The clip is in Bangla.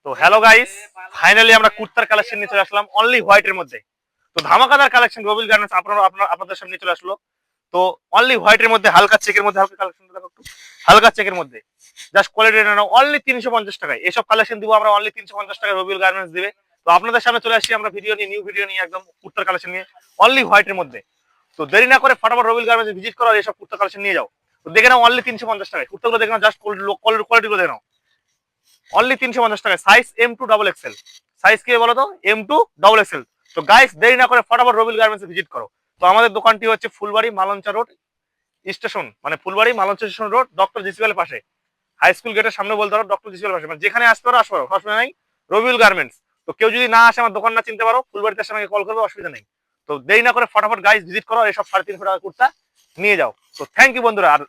তো হ্যালো গাইস, ফাইনালি আমরা কুর্তার কালেকশন নিয়ে চলে আসলাম অনলি হোয়াইটের মধ্যে। তো ধামাকাদার কালেকশন রবিল গার্মেন্টস আপনাদের সামনে চলে আসলো। তো অনলি হোয়াইটের মধ্যে হালকা চেকের মধ্যে হালকা কালেকশন দেখো একটু, হালকা চেকের মধ্যে জাস্ট কোয়ালিটি নাও অনলি 350 টাকায়। এসব কালেকশন দিব আমরা অনলি 350 টাকায়, রবিল গার্মেন্টস দিবে। তো আপনাদের সামনে চলে আসছি আমরা নিউ ভিডিও নিয়ে একদম কুর্তার কালেকশন নিয়ে অনলি হোয়াইটের মধ্যে। তো দেরি না করে ফটাফট রবিল গার্মেন্টস ভিজিট করো আর এসব কুর্তা কালেকশন নিয়ে যাও। তো দেখে নাও অনলি 350 টাকায় কুর্তাগুলো, দেখে নাও জাস্ট কোয়ালিটি গুলো দেখে নাও অনলি 350 টাকায়। সাইজ M2 XXL, সাইজ কি বলো তো, M2 XXL। তো গাইস দেরি না করে ফটাফট রবিল গার্মেন্টস ভিজিট করো। তো আমাদের দোকানটি হচ্ছে ফুলবাড়ি মালঞ্চা রোড স্টেশন, মানে Phulbari Malancha station road, doctor GCL পাশে, হাই স্কুল গেটের সামনে বলতে পারো, ডক্টর জিসিএল পাশে, মানে যেখানে আসতে পারো আসতে পারো, অসুবিধা নেই। রবিউল গার্মেন্টস। তো কেউ যদি না আসে, আমার দোকান না চিনতে পারো, ফুলবাড়িতে এসে আমাকে কল করবে, অসুবিধা নেই। তো দেরি না করে ফটাফট গাইস ভিজিট করো, এসব 350 টাকা কুর্তা নিয়ে যাও। তো থ্যাংক ইউ বন্ধুরা। আর